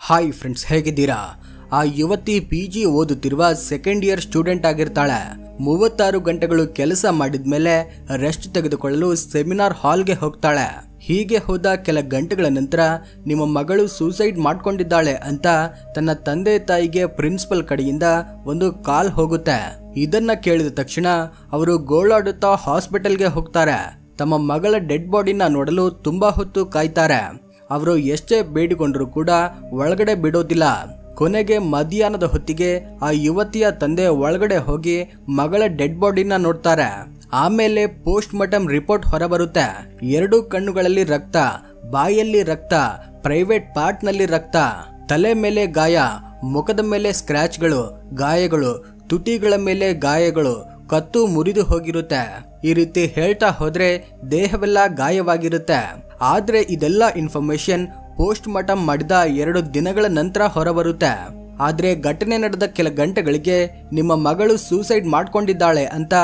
Hi friends, ಹೇಗಿದ್ದೀರಾ? ಆ ಯುವತಿ PG ಓದುತ್ತಿರುವ ಸೆಕೆಂಡ್ ಇಯರ್ ಸ್ಟೂಡೆಂಟ್ ಆಗಿರ್ತಾಳೆ. 36 ಗಂಟೆಗಳು ಕೆಲಸ ಮಾಡಿದ್ಮೇಲೆ ರೆಸ್ಟ್ ತೆಗೆದುಕೊಳ್ಳಲು ಸೆಮಿನಾರ್ ಹಾಲ್ಗೆ ಹೋಗ್ತಾಳೆ. ಹೀಗೆ ಹೋದ ಕೆಲ ಗಂಟೆಗಳ ನಂತರ ನಿಮ್ಮ ಮಗಳು ಸೂಸೈಡ್ ಮಾಡ್ಕೊಂಡಿದ್ದಾಳೆ ಅಂತ ತನ್ನ ತಂದೆ ತಾಯಿಗೆ ಪ್ರಿನ್ಸಿಪಲ್ ಕಡೆಯಿಂದ ಒಂದು ಕಾಲ್ ಹೋಗುತ್ತೆ. ಇದನ್ನ ಕೇಳಿದ ತಕ್ಷಣ ಅವರು ಗೋಳಾಡುತ್ತಾ ಹಾಸ್ಪಿಟಲ್ಗೆ ಹೋಗ್ತಾರೆ. ತಮ್ಮ ಮಗಳ ಡೆಡ್ ಬಾಡಿನ ನೋಡಲು ತುಂಬಾ ಹೊತ್ತು ಕಾಯ್ತಾರೆ. ಅವರು ಎಷ್ಟೇ ಬೇಡಿಕೊಂಡ್ರು ಕೂಡ ಒಳಗಡೆ ಬಿಡೋದಿಲ್ಲ. ಕೊನೆಗೆ ಮಧ್ಯಾಹ್ನದ ಹೊತ್ತಿಗೆ ಆ ಯುವತಿಯ ತಂದೆ ಒಳಗಡೆ ಹೋಗಿ ಮಗಳ ಡೆಡ್ ಬಾಡಿನ ನೋಡ್ತಾರೆ. ಆಮೇಲೆ ಪೋಸ್ಟ್ ಮಾರ್ಟಮ್ ರಿಪೋರ್ಟ್ ಹೊರಬರುತ್ತೆ. 2 ಕಣ್ಣುಗಳಲ್ಲಿ ರಕ್ತ, ಬಾಯಲ್ಲಿ ರಕ್ತ, ಪ್ರೈವೇಟ್ ಪಾರ್ಟ್ ನಲ್ಲಿ ರಕ್ತ, ತಲೆ ಮೇಲೆ ಗಾಯ, ಮುಖದ ಮೇಲೆ ಸ್ಕ್ರಾಚ್ಗಳು, ಗಾಯಗಳು, ತುಟಿಗಳ ಮೇಲೆ ಗಾಯಗಳು, ಕತ್ತು ಮುರಿದು ಹೋಗಿರುತ್ತೆ. ಈ ರೀತಿ ಹೇಳ್ತಾ ಹೋದ್ರೆ ದೇಹವೆಲ್ಲ ಗಾಯವಾಗಿರುತ್ತೆ. ಆದ್ರೆ ಇದೆಲ್ಲ ಇನ್ಫಾರ್ಮೇಶನ್ ಪೋಸ್ಟ್ ಮಾರ್ಟಮ್ ಮಾಡಿದ 2 ದಿನಗಳ ನಂತರ ಹೊರಬರುತ್ತೆ. ಆದ್ರೆ ಘಟನೆ ನಡೆದ ಕೆಲ ಗಂಟೆಗಳಿಗೆ ನಿಮ್ಮ ಮಗಳು ಸೂಸೈಡ್ ಮಾಡ್ಕೊಂಡಿದ್ದಾಳೆ ಅಂತ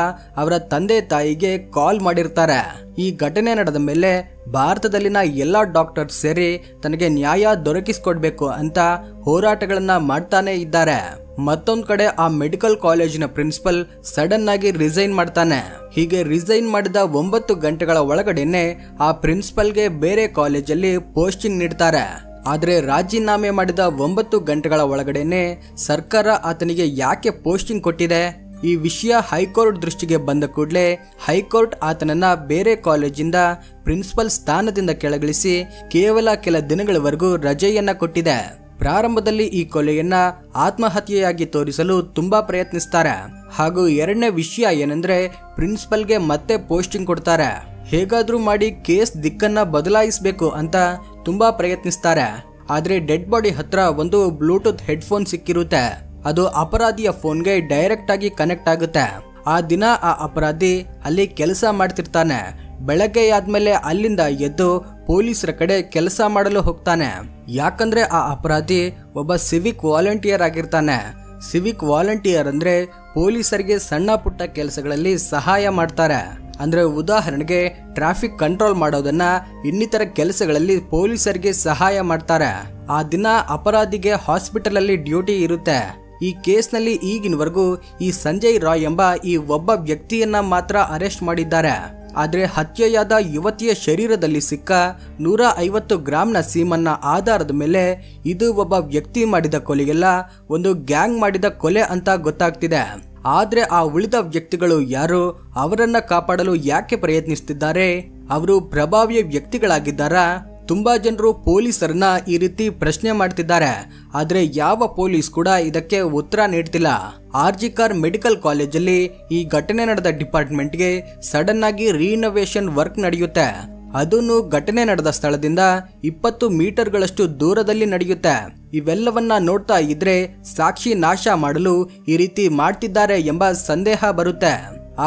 ಅವರ ತಂದೆ ತಾಯಿಗೆ ಕಾಲ್ ಮಾಡಿರ್ತಾರೆ. ಈ ಘಟನೆ ನಡೆದ ಮೇಲೆ ಭಾರತದಲ್ಲಿನ ಎಲ್ಲಾ ಡಾಕ್ಟರ್ ಸೇರಿ ತನಗೆ ನ್ಯಾಯ ದೊರಕಿಸಿಕೊಡ್ಬೇಕು ಅಂತ ಹೋರಾಟಗಳನ್ನ ಮಾಡ್ತಾನೆ ಇದ್ದಾರೆ. ಮತ್ತೊಂದ್ ಕಡೆ ಆ ಮೆಡಿಕಲ್ ಕಾಲೇಜಿನ ಪ್ರಿನ್ಸಿಪಲ್ ಸಡನ್ ಆಗಿ ರಿಸೈನ್ ಮಾಡ್ತಾನೆ. ಹೀಗೆ ರಿಸೈನ್ ಮಾಡಿದ 9 ಗಂಟೆಗಳ ಒಳಗಡೆನೆ ಆ ಪ್ರಿನ್ಸಿಪಲ್ಗೆ ಬೇರೆ ಕಾಲೇಜಲ್ಲಿ ಪೋಸ್ಟಿಂಗ್ ನೀಡ್ತಾರೆ. ಆದ್ರೆ ರಾಜೀನಾಮೆ ಮಾಡಿದ 9 ಗಂಟೆಗಳ ಒಳಗಡೆನೆ ಸರ್ಕಾರ ಆತನಿಗೆ ಯಾಕೆ ಪೋಸ್ಟಿಂಗ್ ಕೊಟ್ಟಿದೆ? ಈ ವಿಷಯ ಹೈಕೋರ್ಟ್ ದೃಷ್ಟಿಗೆ ಬಂದ ಕೂಡಲೇ ಹೈಕೋರ್ಟ್ ಆತನನ್ನ ಬೇರೆ ಕಾಲೇಜಿಂದ ಪ್ರಿನ್ಸಿಪಲ್ ಸ್ಥಾನದಿಂದ ಕೆಳಗಿಳಿಸಿ ಕೇವಲ ಕೆಲ ದಿನಗಳವರೆಗೂ ರಜೆಯನ್ನ ಕೊಟ್ಟಿದೆ. ಪ್ರಾರಂಭದಲ್ಲಿ ಈ ಕೊಲೆಯನ್ನ ಆತ್ಮಹತ್ಯೆಯಾಗಿ ತೋರಿಸಲು ತುಂಬಾ ಪ್ರಯತ್ನಿಸ್ತಾರೆ. ಹಾಗೂ ಎರಡನೇ ವಿಷಯ ಏನಂದ್ರೆ ಪ್ರಿನ್ಸಿಪಲ್ಗೆ ಮತ್ತೆ ಪೋಸ್ಟಿಂಗ್ ಕೊಡ್ತಾರೆ. ಹೇಗಾದ್ರೂ ಮಾಡಿ ಕೇಸ್ ದಿಕ್ಕನ್ನ ಬದಲಾಯಿಸಬೇಕು ಅಂತ ತುಂಬಾ ಪ್ರಯತ್ನಿಸ್ತಾರೆ. ಆದ್ರೆ ಡೆಡ್ ಬಾಡಿ ಹತ್ರ ಒಂದು ಬ್ಲೂಟೂತ್ ಹೆಡ್ಫೋನ್ ಸಿಕ್ಕಿರುತ್ತೆ. ಅದು ಅಪರಾಧಿಯ ಫೋನ್ಗೆ ಡೈರೆಕ್ಟ್ ಆಗಿ ಕನೆಕ್ಟ್ ಆಗುತ್ತೆ. ಆ ದಿನ ಆ ಅಪರಾಧಿ ಅಲ್ಲಿ ಕೆಲಸ ಮಾಡ್ತಿರ್ತಾನೆ. ಬೆಳಗ್ಗೆ ಆದ್ಮೇಲೆ ಅಲ್ಲಿಂದ ಎದ್ದು ಪೊಲೀಸರ ಕಡೆ ಕೆಲಸ ಮಾಡಲು ಹೋಗ್ತಾನೆ. ಯಾಕಂದ್ರೆ ಆ ಅಪರಾಧಿ ಒಬ್ಬ ಸಿವಿಕ್ ವಾಲಂಟಿಯರ್ ಆಗಿರ್ತಾನೆ. ಸಿವಿಕ್ ವಾಲಂಟಿಯರ್ ಅಂದ್ರೆ ಪೊಲೀಸರಿಗೆ ಸಣ್ಣ ಪುಟ್ಟ ಕೆಲಸಗಳಲ್ಲಿ ಸಹಾಯ ಮಾಡ್ತಾರೆ. ಅಂದ್ರೆ ಉದಾಹರಣೆಗೆ ಟ್ರಾಫಿಕ್ ಕಂಟ್ರೋಲ್ ಮಾಡೋದನ್ನ, ಇನ್ನಿತರ ಕೆಲಸಗಳಲ್ಲಿ ಪೊಲೀಸರಿಗೆ ಸಹಾಯ ಮಾಡ್ತಾರೆ. ಆ ದಿನ ಅಪರಾಧಿಗೆ ಹಾಸ್ಪಿಟಲ್ ಅಲ್ಲಿ ಡ್ಯೂಟಿ ಇರುತ್ತೆ. ಈ ಕೇಸ್ನಲ್ಲಿ ಈಗಿನವರೆಗೂ ಈ ಸಂಜಯ್ ರಾಯ್ ಎಂಬ ಈ ಒಬ್ಬ ವ್ಯಕ್ತಿಯನ್ನ ಮಾತ್ರ ಅರೆಸ್ಟ್ ಮಾಡಿದ್ದಾರೆ. ಆದ್ರೆ ಹತ್ಯೆಯಾದ ಯುವತಿಯ ಶರೀರದಲ್ಲಿ ಸಿಕ್ಕ 150 ಗ್ರಾಂನ ಸೀಮನ್ನ ಆಧಾರದ ಮೇಲೆ ಇದು ಒಬ್ಬ ವ್ಯಕ್ತಿ ಮಾಡಿದ ಕೊಲೆಯಲ್ಲ, ಒಂದು ಗ್ಯಾಂಗ್ ಮಾಡಿದ ಕೊಲೆ ಅಂತ ಗೊತ್ತಾಗ್ತಿದೆ. ಆದ್ರೆ ಆ ಉಳಿದ ವ್ಯಕ್ತಿಗಳು ಯಾರು? ಅವರನ್ನ ಕಾಪಾಡಲು ಯಾಕೆ ಪ್ರಯತ್ನಿಸುತ್ತಿದ್ದಾರೆ? ಅವರು ಪ್ರಭಾವಿ ವ್ಯಕ್ತಿಗಳಾಗಿದ್ದಾರಾ? ತುಂಬಾ ಜನರು ಪೊಲೀಸರನ್ನ ಈ ರೀತಿ ಪ್ರಶ್ನೆ ಮಾಡ್ತಿದ್ದಾರೆ. ಆದ್ರೆ ಯಾವ ಪೊಲೀಸ್ ಕೂಡ ಇದಕ್ಕೆ ಉತ್ತರ ನೀಡ್ತಿಲ್ಲ. ಆರ್ಜಿಕರ್ ಮೆಡಿಕಲ್ ಕಾಲೇಜಲ್ಲಿ ಈ ಘಟನೆ ನಡೆದ ಡಿಪಾರ್ಟ್ಮೆಂಟ್ಗೆ ಸಡನ್ ಆಗಿ ರೀನೋವೇಷನ್ ವರ್ಕ್ ನಡೆಯುತ್ತೆ. ಅದನ್ನು ಘಟನೆ ನಡೆದ ಸ್ಥಳದಿಂದ 20 ಮೀಟರ್ಗಳಷ್ಟು ದೂರದಲ್ಲಿ ನಡೆಯುತ್ತೆ. ಇವೆಲ್ಲವನ್ನ ನೋಡ್ತಾ ಇದ್ರೆ ಸಾಕ್ಷಿ ನಾಶ ಮಾಡಲು ಈ ರೀತಿ ಮಾಡ್ತಿದ್ದಾರೆ ಎಂಬ ಸಂದೇಹ ಬರುತ್ತೆ.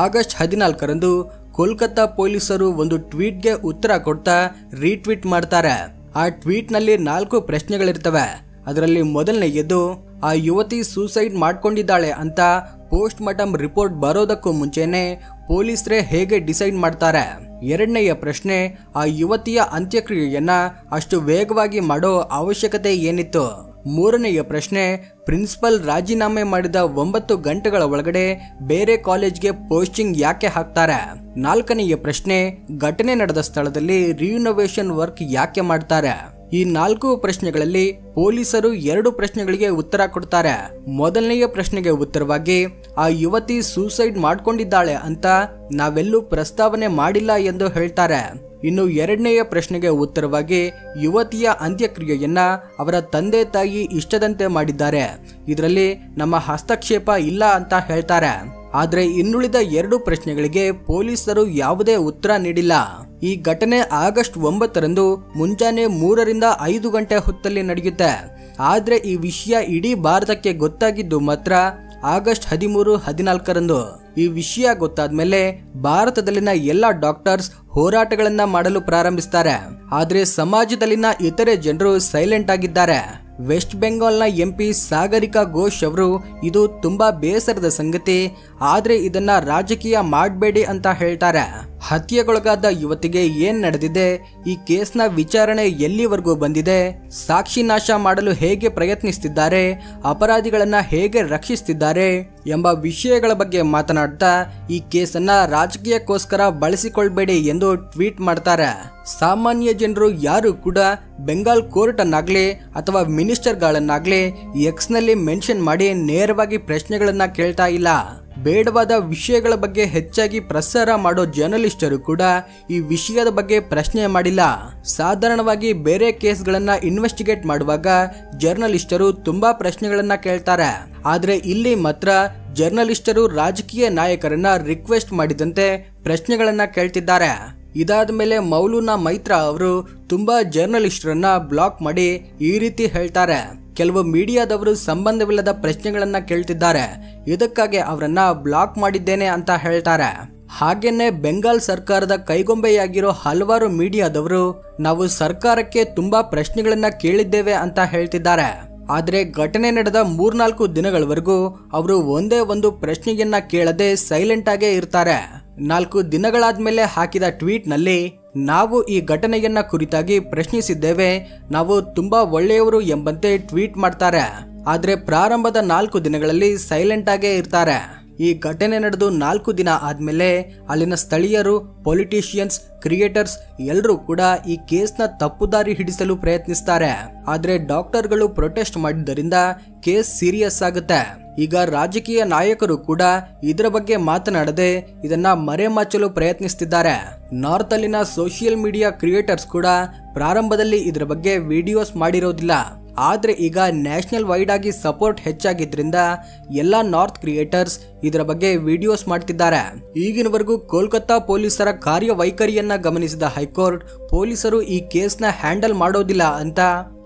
ಆಗಸ್ಟ್ 14ರಂದು ಕೋಲ್ಕತ್ತಾ ಪೊಲೀಸರು ಒಂದು ಟ್ವೀಟ್ಗೆ ಉತ್ತರ ಕೊಡ್ತಾ ರೀಟ್ವೀಟ್ ಮಾಡ್ತಾರೆ. ಆ ಟ್ವೀಟ್ ನಲ್ಲಿ 4 ಪ್ರಶ್ನೆಗಳಿರ್ತವೆ. ಅದರಲ್ಲಿ ಮೊದಲನೆಯದು, ಆ ಯುವತಿ ಸೂಸೈಡ್ ಮಾಡ್ಕೊಂಡಿದ್ದಾಳೆ ಅಂತ ಪೋಸ್ಟ್ ಮಾರ್ಟಮ್ ರಿಪೋರ್ಟ್ ಬರೋದಕ್ಕೂ ಮುಂಚೆನೆ ಪೊಲೀಸರೇ ಹೇಗೆ ಡಿಸೈಡ್ ಮಾಡ್ತಾರೆ? ಎರಡನೆಯ ಪ್ರಶ್ನೆ, ಆ ಯುವತಿಯ ಅಂತ್ಯಕ್ರಿಯೆಯನ್ನ ಅಷ್ಟು ವೇಗವಾಗಿ ಮಾಡೋ ಅವಶ್ಯಕತೆ ಏನಿತ್ತು? ಮೂರನೆಯ ಪ್ರಶ್ನೆ, ಪ್ರಿನ್ಸಿಪಲ್ ರಾಜೀನಾಮೆ ಮಾಡಿದ 9 ಗಂಟೆಗಳ ಒಳಗಡೆ ಬೇರೆ ಕಾಲೇಜ್ಗೆ ಪೋಸ್ಟಿಂಗ್ ಯಾಕೆ ಹಾಕ್ತಾರೆ? ನಾಲ್ಕನೆಯ ಪ್ರಶ್ನೆ, ಘಟನೆ ನಡೆದ ಸ್ಥಳದಲ್ಲಿ ರಿನೋವೇಷನ್ ವರ್ಕ್ ಯಾಕೆ ಮಾಡ್ತಾರೆ? ಈ 4 ಪ್ರಶ್ನೆಗಳಲ್ಲಿ ಪೊಲೀಸರು 2 ಪ್ರಶ್ನೆಗಳಿಗೆ ಉತ್ತರ ಕೊಡ್ತಾರೆ. ಮೊದಲನೆಯ ಪ್ರಶ್ನೆಗೆ ಉತ್ತರವಾಗಿ ಆ ಯುವತಿ ಸೂಸೈಡ್ ಮಾಡ್ಕೊಂಡಿದ್ದಾಳೆ ಅಂತ ನಾವೆಲ್ಲೂ ಪ್ರಸ್ತಾವನೆ ಮಾಡಿಲ್ಲ ಎಂದು ಹೇಳ್ತಾರೆ. ಇನ್ನು ಎರಡನೆಯ ಪ್ರಶ್ನೆಗೆ ಉತ್ತರವಾಗಿ ಯುವತಿಯ ಅಂತ್ಯಕ್ರಿಯೆಯನ್ನ ಅವರ ತಂದೆ ತಾಯಿ ಇಷ್ಟದಂತೆ ಮಾಡಿದ್ದಾರೆ, ಇದರಲ್ಲಿ ನಮ್ಮ ಹಸ್ತಕ್ಷೇಪ ಇಲ್ಲ ಅಂತ ಹೇಳ್ತಾರೆ. ಆದ್ರೆ ಇನ್ನುಳಿದ 2 ಪ್ರಶ್ನೆಗಳಿಗೆ ಪೊಲೀಸರು ಯಾವುದೇ ಉತ್ತರ ನೀಡಿಲ್ಲ. ಈ ಘಟನೆ ಆಗಸ್ಟ್ 9ರಂದು ಮುಂಜಾನೆ 3ರಿಂದ 5 ಗಂಟೆ ಹೊತ್ತಲ್ಲಿ ನಡೆಯುತ್ತೆ. ಆದ್ರೆ ಈ ವಿಷಯ ಇಡೀ ಭಾರತಕ್ಕೆ ಗೊತ್ತಾಗಿದ್ದು ಮಾತ್ರ ಆಗಸ್ಟ್ 13, 14ರಂದು. ಈ ವಿಷಯ ಗೊತ್ತಾದ್ಮೇಲೆ ಭಾರತದಲ್ಲಿನ ಎಲ್ಲಾ ಡಾಕ್ಟರ್ಸ್ ಹೋರಾಟಗಳನ್ನ ಮಾಡಲು ಪ್ರಾರಂಭಿಸ್ತಾರೆ. ಆದ್ರೆ ಸಮಾಜದಲ್ಲಿನ ಇತರೆ ಜನರು ಸೈಲೆಂಟ್ ಆಗಿದ್ದಾರೆ. ವೆಸ್ಟ್ ಬೆಂಗಾಲ್ನ MP ಸಾಗರಿಕಾ ಘೋಷ್ ಅವರು ಇದು ತುಂಬಾ ಬೇಸರದ ಸಂಗತಿ, ಆದ್ರೆ ಇದನ್ನ ರಾಜಕೀಯ ಮಾಡಬೇಡಿ ಅಂತ ಹೇಳ್ತಾರೆ. ಹತ್ಯೆಗೊಳಗಾದ ಯುವತಿಗೆ ಏನ್ ನಡೆದಿದೆ, ಈ ಕೇಸ್ನ ವಿಚಾರಣೆ ಎಲ್ಲಿವರೆಗೂ ಬಂದಿದೆ, ಸಾಕ್ಷಿ ನಾಶ ಮಾಡಲು ಹೇಗೆ ಪ್ರಯತ್ನಿಸುತ್ತಿದ್ದಾರೆ, ಅಪರಾಧಿಗಳನ್ನ ಹೇಗೆ ರಕ್ಷಿಸುತ್ತಿದ್ದಾರೆ ಎಂಬ ವಿಷಯಗಳ ಬಗ್ಗೆ ಮಾತನಾಡ್ತಾ ಈ ಕೇಸನ್ನ ರಾಜಕೀಯಕ್ಕೋಸ್ಕರ ಬಳಸಿಕೊಳ್ಬೇಡಿ ಎಂದು ಟ್ವೀಟ್ ಮಾಡ್ತಾರೆ. ಸಾಮಾನ್ಯ ಜನರು ಯಾರು ಕೂಡ ಬೆಂಗಾಲ್ ಕೋರ್ಟ್ ಅನ್ನಾಗ್ಲಿ ಅಥವಾ ಮಿನಿಸ್ಟರ್ಗಳನ್ನಾಗ್ಲಿ ಎಕ್ಸ್ ನಲ್ಲಿ ಮೆನ್ಷನ್ ಮಾಡಿ ನೇರವಾಗಿ ಪ್ರಶ್ನೆಗಳನ್ನ ಕೇಳ್ತಾ ಇಲ್ಲ. ಬೇಡವಾದ ವಿಷಯಗಳ ಬಗ್ಗೆ ಹೆಚ್ಚಾಗಿ ಪ್ರಸಾರ ಮಾಡೋ ಜರ್ನಲಿಸ್ಟರು ಕೂಡ ಈ ವಿಷಯದ ಬಗ್ಗೆ ಪ್ರಶ್ನೆ ಮಾಡಿಲ್ಲ. ಸಾಧಾರಣವಾಗಿ ಬೇರೆ ಕೇಸ್ಗಳನ್ನ ಇನ್ವೆಸ್ಟಿಗೇಟ್ ಮಾಡುವಾಗ ಜರ್ನಲಿಸ್ಟರು ತುಂಬಾ ಪ್ರಶ್ನೆಗಳನ್ನ ಕೇಳ್ತಾರೆ. ಆದ್ರೆ ಇಲ್ಲಿ ಮಾತ್ರ ಜರ್ನಲಿಸ್ಟರು ರಾಜಕೀಯ ನಾಯಕರನ್ನ ರಿಕ್ವೆಸ್ಟ್ ಮಾಡಿದಂತೆ ಪ್ರಶ್ನೆಗಳನ್ನ ಕೇಳ್ತಿದ್ದಾರೆ. ಇದಾದ ಮೇಲೆ ಮೌಲೂನಾ ಮೈತ್ರಾ ಅವರು ತುಂಬಾ ಜರ್ನಲಿಸ್ಟರನ್ನ ಬ್ಲಾಕ್ ಮಾಡಿ ಈ ರೀತಿ ಹೇಳ್ತಾರೆ. ಕೆಲವು ಮೀಡಿಯಾದವರು ಸಂಬಂಧವಿಲ್ಲದ ಪ್ರಶ್ನೆಗಳನ್ನ ಕೇಳ್ತಿದ್ದಾರೆ, ಇದಕ್ಕಾಗಿ ಅವರನ್ನ ಬ್ಲಾಕ್ ಮಾಡಿದ್ದೇನೆ ಅಂತ ಹೇಳ್ತಾರೆ. ಹಾಗೇನೆ ಬೆಂಗಾಲ್ ಸರ್ಕಾರದ ಕೈಗೊಂಬೆಯಾಗಿರೋ ಹಲವಾರು ಮೀಡಿಯಾದವರು ನಾವು ಸರ್ಕಾರಕ್ಕೆ ತುಂಬಾ ಪ್ರಶ್ನೆಗಳನ್ನ ಕೇಳಿದ್ದೇವೆ ಅಂತ ಹೇಳ್ತಿದ್ದಾರೆ. ಆದ್ರೆ ಘಟನೆ ನಡೆದ 3-4 ದಿನಗಳವರೆಗೂ ಅವರು ಒಂದೇ ಒಂದು ಪ್ರಶ್ನೆಯನ್ನ ಕೇಳದೆ ಸೈಲೆಂಟ್ ಆಗೇ ಇರ್ತಾರೆ. 4 ದಿನಗಳಾದ್ಮೇಲೆ ಹಾಕಿದ ಟ್ವೀಟ್ ನಲ್ಲಿ ನಾವು ಈ ಘಟನೆಯನ್ನ ಕುರಿತಾಗಿ ಪ್ರಶ್ನಿಸಿದ್ದೇವೆ, ನಾವು ತುಂಬಾ ಒಳ್ಳೆಯವರು ಎಂಬಂತೆ ಟ್ವೀಟ್ ಮಾಡ್ತಾರೆ. ಆದ್ರೆ ಪ್ರಾರಂಭದ 4 ದಿನಗಳಲ್ಲಿ ಸೈಲೆಂಟ್ ಆಗೇ ಇರ್ತಾರೆ. ಈ ಘಟನೆ ನಡೆದು 4 ದಿನ ಆದ್ಮೇಲೆ ಅಲ್ಲಿನ ಸ್ಥಳೀಯರು, ಪೊಲಿಟಿಷಿಯನ್ಸ್, ಕ್ರಿಯೇಟರ್ಸ್ ಎಲ್ಲರೂ ಕೂಡ ಈ ಕೇಸ್ನ ತಪ್ಪುದಾರಿ ಹಿಡಿಸಲು ಪ್ರಯತ್ನಿಸ್ತಾರೆ. ಆದ್ರೆ ಡಾಕ್ಟರ್ಗಳು ಪ್ರೊಟೆಸ್ಟ್ ಮಾಡಿದ್ದರಿಂದ ಕೇಸ್ ಸೀರಿಯಸ್ ಆಗುತ್ತೆ. ಈಗ ರಾಜಕೀಯ ನಾಯಕರು ಕೂಡ ಇದರ ಬಗ್ಗೆ ಮಾತನಾಡದೆ ಇದನ್ನ ಮರೆಮಾಚಲು ಪ್ರಯತ್ನಿಸ್ತಿದ್ದಾರೆ. ನಾರ್ತ್ ಅಲ್ಲಿನ ಸೋಷಿಯಲ್ ಮೀಡಿಯಾ ಕ್ರಿಯೇಟರ್ಸ್ ಕೂಡ ಪ್ರಾರಂಭದಲ್ಲಿ ಇದರ ಬಗ್ಗೆ ವಿಡಿಯೋಸ್ ಮಾಡಿರೋದಿಲ್ಲ. ಆದ್ರೆ ಈಗ ನ್ಯಾಷನಲ್ ವೈಡ್ ಆಗಿ ಸಪೋರ್ಟ್ ಹೆಚ್ಚಾಗಿದ್ರಿಂದ ಎಲ್ಲಾ ನಾರ್ತ್ ಕ್ರಿಯೇಟರ್ಸ್ ಇದರ ಬಗ್ಗೆ ವಿಡಿಯೋಸ್ ಮಾಡ್ತಿದ್ದಾರೆ. ಈಗಿನವರೆಗೂ ಕೋಲ್ಕತ್ತಾ ಪೊಲೀಸರ ಕಾರ್ಯವೈಖರಿಯನ್ನ ಗಮನಿಸಿದ ಹೈಕೋರ್ಟ್ ಪೊಲೀಸರು ಈ ಕೇಸ್ನ ಹ್ಯಾಂಡಲ್ ಮಾಡೋದಿಲ್ಲ ಅಂತ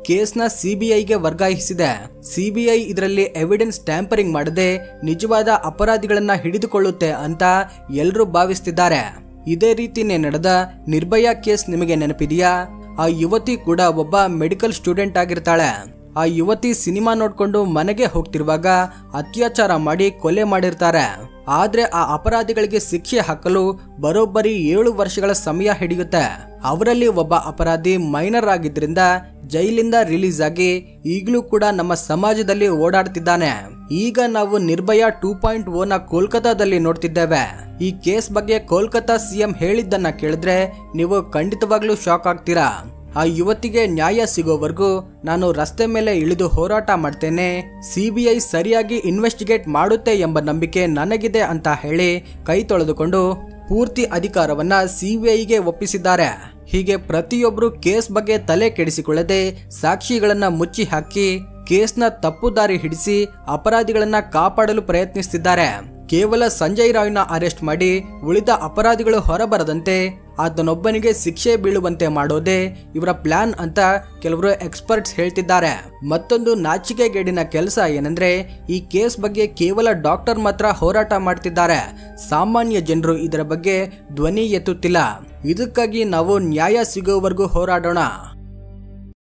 ಕೇಸ್ನ ಸಿಬಿಐಗೆ ವರ್ಗಾಯಿಸಿದೆ. ಸಿಬಿಐ ಇದರಲ್ಲಿ ಎವಿಡೆನ್ಸ್ ಟ್ಯಾಂಪರಿಂಗ್ ಮಾಡದೆ ನಿಜವಾದ ಅಪರಾಧಿಗಳನ್ನ ಹಿಡಿದುಕೊಳ್ಳುತ್ತೆ ಅಂತ ಎಲ್ಲರೂ ಭಾವಿಸ್ತಿದ್ದಾರೆ. ಇದೇ ರೀತಿನೇ ನಡೆದ ನಿರ್ಭಯಾ ಕೇಸ್ ನಿಮಗೆ ನೆನಪಿದೆಯಾ? ಆ ಯುವತಿ ಕೂಡ ಒಬ್ಬ ಮೆಡಿಕಲ್ ಸ್ಟೂಡೆಂಟ್ ಆಗಿರ್ತಾಳೆ. ಆ ಯುವತಿ ಸಿನಿಮಾ ನೋಡ್ಕೊಂಡು ಮನೆಗೆ ಹೋಗ್ತಿರುವಾಗ ಅತ್ಯಾಚಾರ ಮಾಡಿ ಕೊಲೆ ಮಾಡಿರ್ತಾರೆ. ಆದ್ರೆ ಆ ಅಪರಾಧಿಗಳಿಗೆ ಶಿಕ್ಷೆ ಹಾಕಲು ಬರೋಬ್ಬರಿ 7 ವರ್ಷಗಳ ಸಮಯ ಹಿಡಿಯುತ್ತೆ. ಅವರಲ್ಲಿ ಒಬ್ಬ ಅಪರಾಧಿ ಮೈನರ್ ಆಗಿದ್ರಿಂದ ಜೈಲಿಂದ ರಿಲೀಸ್ ಆಗಿ ಈಗಲೂ ಕೂಡ ನಮ್ಮ ಸಮಾಜದಲ್ಲಿ ಓಡಾಡ್ತಿದ್ದಾನೆ. ಈಗ ನಾವು ನಿರ್ಭಯಾ 2.0 ನ ಕೋಲ್ಕತ್ತಾದಲ್ಲಿ ನೋಡ್ತಿದ್ದೇವೆ. ಈ ಕೇಸ್ ಬಗ್ಗೆ ಕೋಲ್ಕತ್ತಾ ಸಿಎಂ ಹೇಳಿದ್ದನ್ನ ಕೇಳಿದ್ರೆ ನೀವು ಖಂಡಿತವಾಗ್ಲೂ ಶಾಕ್ ಆಗ್ತೀರಾ. ಆ ಯುವತಿಗೆ ನ್ಯಾಯ ಸಿಗೋವರೆಗೂ ನಾನು ರಸ್ತೆ ಮೇಲೆ ಇಳಿದು ಹೋರಾಟ ಮಾಡ್ತೇನೆ, ಸಿಬಿಐ ಸರಿಯಾಗಿ ಇನ್ವೆಸ್ಟಿಗೇಟ್ ಮಾಡುತ್ತೆ ಎಂಬ ನಂಬಿಕೆ ನನಗಿದೆ ಅಂತ ಹೇಳಿ ಕೈ ತೊಳೆದುಕೊಂಡು ಪೂರ್ತಿ ಅಧಿಕಾರವನ್ನ ಸಿಬಿಐಗೆ ಒಪ್ಪಿಸಿದ್ದಾರೆ. ಹೀಗೆ ಪ್ರತಿಯೊಬ್ಬರು ಕೇಸ್ ಬಗ್ಗೆ ತಲೆ ಕೆಡಿಸಿಕೊಳ್ಳದೆ ಸಾಕ್ಷಿಗಳನ್ನ ಮುಚ್ಚಿ ಹಾಕಿ ಕೇಸ್ನ ತಪ್ಪುದಾರಿ ಹಿಡಿಸಿ ಅಪರಾಧಿಗಳನ್ನ ಕಾಪಾಡಲು ಪ್ರಯತ್ನಿಸುತ್ತಿದ್ದಾರೆ. ಕೇವಲ ಸಂಜಯ್ ರಾಯ್ನ ಅರೆಸ್ಟ್ ಮಾಡಿ ಉಳಿದ ಅಪರಾಧಿಗಳು ಹೊರಬರದಂತೆ ಆತನೊಬ್ಬನಿಗೆ ಶಿಕ್ಷೆ ಬೀಳುವಂತೆ ಮಾಡೋದೇ ಇವರ ಪ್ಲಾನ್ ಅಂತ ಕೆಲವರು ಎಕ್ಸ್ಪರ್ಟ್ಸ್ ಹೇಳ್ತಿದ್ದಾರೆ. ಮತ್ತೊಂದು ನಾಚಿಕೆಗೇಡಿನ ಕೆಲಸ ಏನಂದ್ರೆ ಈ ಕೇಸ್ ಬಗ್ಗೆ ಕೇವಲ ಡಾಕ್ಟರ್ ಮಾತ್ರ ಹೋರಾಟ ಮಾಡ್ತಿದ್ದಾರೆ. ಸಾಮಾನ್ಯ ಜನರು ಇದರ ಬಗ್ಗೆ ಧ್ವನಿ ಎತ್ತುತ್ತಿಲ್ಲ. ಇದಕ್ಕಾಗಿ ನಾವು ನ್ಯಾಯ ಸಿಗೋವರೆಗೂ ಹೋರಾಡೋಣ.